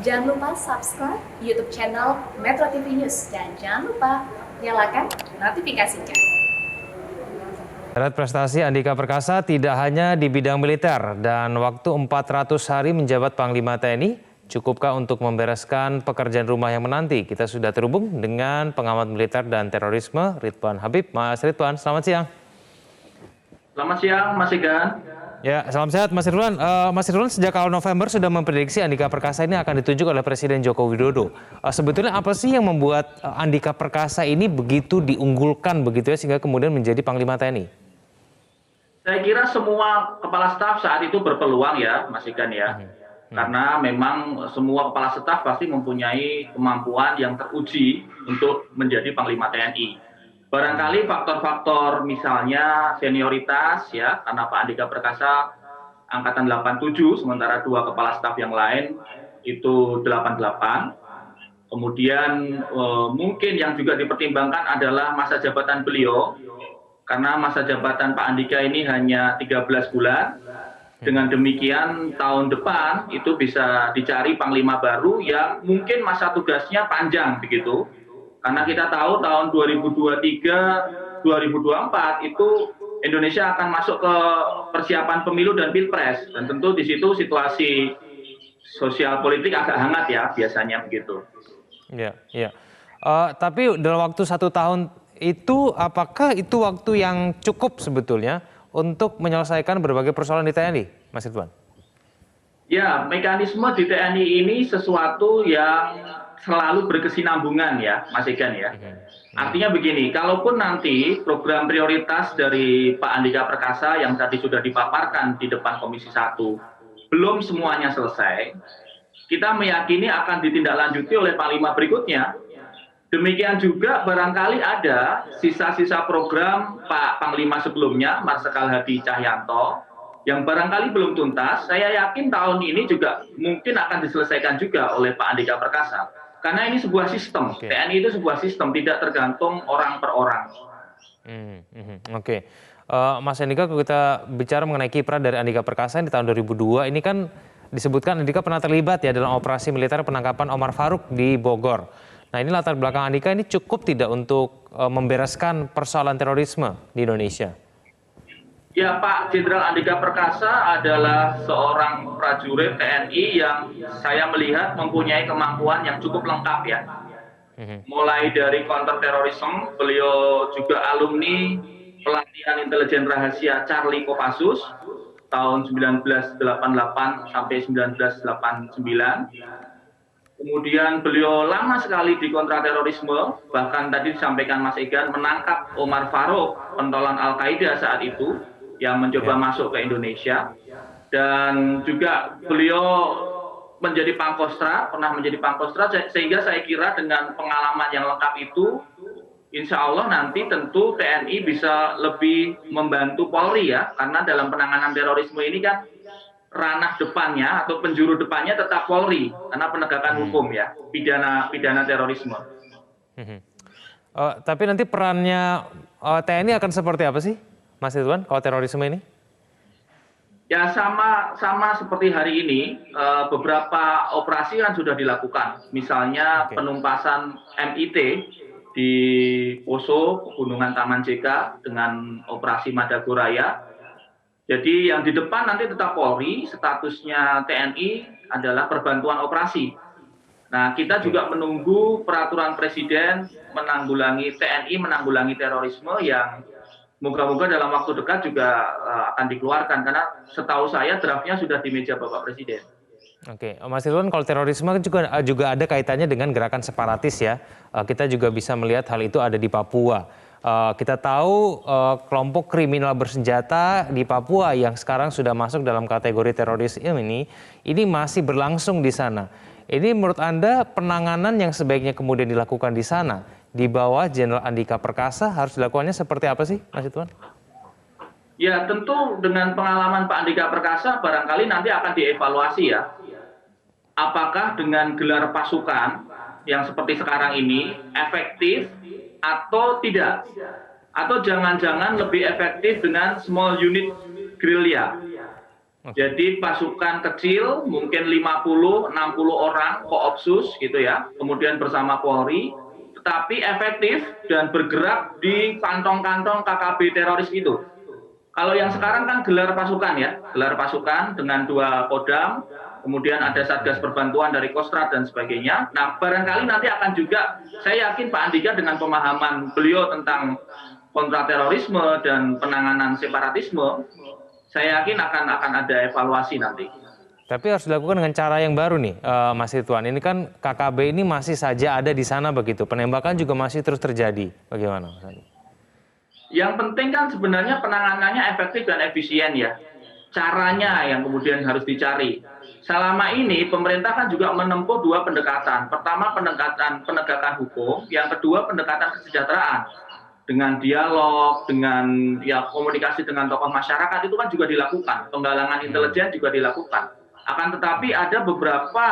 Jangan lupa subscribe YouTube channel Metro TV News dan jangan lupa nyalakan notifikasinya. Syarat prestasi Andika Perkasa tidak hanya di bidang militer dan waktu 400 hari menjabat Panglima TNI, cukupkah untuk membereskan pekerjaan rumah yang menanti? Kita sudah terhubung dengan pengamat militer dan terorisme Ridwan Habib. Mas Ridwan, selamat siang. Selamat siang, Mas Igan. Ya, salam sehat Mas Ridwan. Mas Ridwan sejak awal November sudah memprediksi Andika Perkasa ini akan ditunjuk oleh Presiden Joko Widodo. Sebetulnya apa sih yang membuat Andika Perkasa ini begitu diunggulkan begitu ya sehingga kemudian menjadi Panglima TNI? Saya kira semua kepala staf saat itu berpeluang ya, Mas Igan ya. Karena memang semua kepala staf pasti mempunyai kemampuan yang teruji untuk menjadi Panglima TNI. Barangkali faktor-faktor misalnya senioritas ya, karena Pak Andika Perkasa angkatan 87, sementara dua kepala staf yang lain itu 88. Kemudian mungkin yang juga dipertimbangkan adalah masa jabatan beliau, karena masa jabatan Pak Andika ini hanya 13 bulan. Dengan demikian tahun depan itu bisa dicari Panglima baru yang mungkin masa tugasnya panjang begitu. Karena kita tahu tahun 2023, 2024 itu Indonesia akan masuk ke persiapan pemilu dan pilpres. Dan tentu di situ situasi sosial politik agak hangat ya biasanya begitu. Iya, iya. Tapi dalam waktu 1 tahun itu apakah itu waktu yang cukup sebetulnya untuk menyelesaikan berbagai persoalan di TNI, Mas Ridwan? Ya, mekanisme di TNI ini sesuatu yang selalu berkesinambungan ya, Mas Igan ya. Artinya begini, kalaupun nanti program prioritas dari Pak Andika Perkasa yang tadi sudah dipaparkan di depan Komisi 1 belum semuanya selesai, kita meyakini akan ditindaklanjuti oleh Panglima berikutnya. Demikian juga barangkali ada sisa-sisa program Pak Panglima sebelumnya, Marsikal Hadi Cahyanto, yang barangkali belum tuntas. Saya yakin tahun ini juga mungkin akan diselesaikan juga oleh Pak Andika Perkasa. Karena ini sebuah sistem, TNI itu sebuah sistem, tidak tergantung orang per orang. Oke. Mas Andika, kalau kita bicara mengenai kiprah dari Andika Perkasa di tahun 2002, ini kan disebutkan Andika pernah terlibat ya dalam operasi militer penangkapan Omar Faruk di Bogor. Nah, ini latar belakang Andika ini cukup tidak untuk membereskan persoalan terorisme di Indonesia? Ya, Pak Jenderal Andika Perkasa adalah seorang prajurit TNI yang saya melihat mempunyai kemampuan yang cukup lengkap ya. Mulai dari counterterrorism, beliau juga alumni pelatihan intelijen rahasia Charlie Kopassus tahun 1988 sampai 1989. Kemudian beliau lama sekali di kontraterorisme, bahkan tadi disampaikan Mas Igan menangkap Omar Faruk, pentolan Al-Qaeda saat itu, yang mencoba masuk ke Indonesia. Dan juga beliau menjadi Pangkostrat, pernah menjadi Pangkostrat, sehingga saya kira dengan pengalaman yang lengkap itu, insya Allah nanti tentu TNI bisa lebih membantu Polri ya, karena dalam penanganan terorisme ini kan ranah depannya atau penjuru depannya tetap Polri, karena penegakan hukum ya, pidana terorisme. Tapi nanti perannya TNI akan seperti apa sih, Mas Ridwan, kalau terorisme ini? Ya sama seperti hari ini, beberapa operasi kan sudah dilakukan. Misalnya penumpasan MIT di Poso, Pegunungan Taman JK dengan operasi Madagoraya. Jadi yang di depan nanti tetap Polri, statusnya TNI adalah perbantuan operasi. Nah, kita juga menunggu peraturan Presiden menanggulangi TNI, menanggulangi terorisme yang moga-moga dalam waktu dekat juga akan dikeluarkan. Karena setahu saya draftnya sudah di meja Bapak Presiden. Oke, Mas Ridwan, kalau terorisme kan juga ada kaitannya dengan gerakan separatis ya. Kita juga bisa melihat hal itu ada di Papua. Kita tahu kelompok kriminal bersenjata di Papua yang sekarang sudah masuk dalam kategori teroris ini masih berlangsung di sana. Ini menurut Anda penanganan yang sebaiknya kemudian dilakukan di sana di bawah Jenderal Andika Perkasa harus dilakukannya seperti apa sih, Mas Ridwan? Ya tentu dengan pengalaman Pak Andika Perkasa barangkali nanti akan dievaluasi ya. Apakah dengan gelar pasukan yang seperti sekarang ini efektif atau tidak, atau jangan-jangan lebih efektif dengan small unit gerilya. Jadi pasukan kecil mungkin 50-60 orang koopsus gitu ya, kemudian bersama Polri, tetapi efektif dan bergerak di kantong-kantong KKB teroris itu. Kalau yang sekarang kan gelar pasukan ya, gelar pasukan dengan 2 Kodam, kemudian ada Satgas Perbantuan dari Kostrad dan sebagainya. Nah, barangkali nanti akan juga, saya yakin Pak Andika dengan pemahaman beliau tentang kontraterorisme dan penanganan separatisme, saya yakin akan ada evaluasi nanti. Tapi harus dilakukan dengan cara yang baru nih, Mas Ridwan. Ini kan KKB ini masih saja ada di sana begitu, penembakan juga masih terus terjadi. Bagaimana, Mas Andi? Yang penting kan sebenarnya penanganannya efektif dan efisien ya. Caranya yang kemudian harus dicari. Selama ini pemerintah kan juga menempuh 2 pendekatan. Pertama pendekatan penegakan hukum, yang kedua pendekatan kesejahteraan. Dengan dialog, dengan ya komunikasi dengan tokoh masyarakat itu kan juga dilakukan. Penggalangan intelijen juga dilakukan. Akan tetapi ada beberapa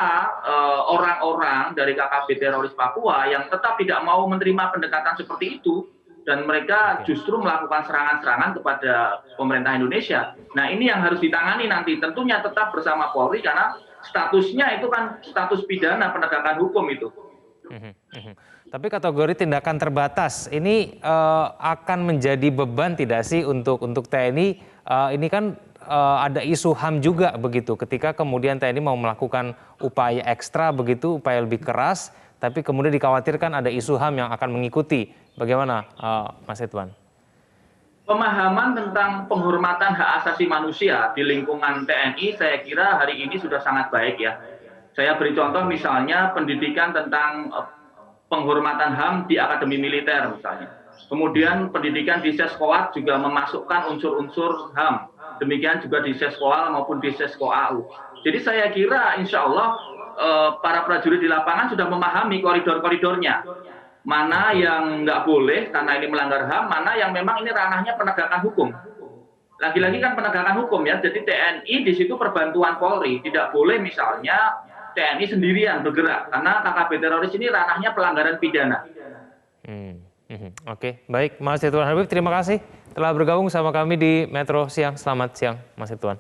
orang-orang dari KKB teroris Papua yang tetap tidak mau menerima pendekatan seperti itu. Dan mereka justru melakukan serangan-serangan kepada pemerintah Indonesia. Nah, ini yang harus ditangani nanti. Tentunya tetap bersama Polri karena statusnya itu kan status pidana penegakan hukum itu. Tapi kategori tindakan terbatas ini akan menjadi beban tidak sih untuk TNI? Ini kan ada isu HAM juga begitu. Ketika kemudian TNI mau melakukan upaya ekstra begitu, upaya lebih keras, tapi kemudian dikhawatirkan ada isu HAM yang akan mengikuti. Bagaimana, Mas Ridwan? Pemahaman tentang penghormatan hak asasi manusia di lingkungan TNI saya kira hari ini sudah sangat baik ya. Saya beri contoh misalnya pendidikan tentang penghormatan HAM di Akademi Militer misalnya. Kemudian pendidikan di Seskoat juga memasukkan unsur-unsur HAM. Demikian juga di Seskoal maupun di Sesko AU. Jadi saya kira insya Allah para prajurit di lapangan sudah memahami koridor-koridornya. Mana yang nggak boleh karena ini melanggar HAM, mana yang memang ini ranahnya penegakan hukum. Lagi-lagi kan penegakan hukum ya, jadi TNI di situ perbantuan Polri. Tidak boleh misalnya TNI sendirian bergerak, karena KKB teroris ini ranahnya pelanggaran pidana. Oke, baik Mas Ridwan Habib, terima kasih telah bergabung sama kami di Metro Siang. Selamat siang Mas Ridwan.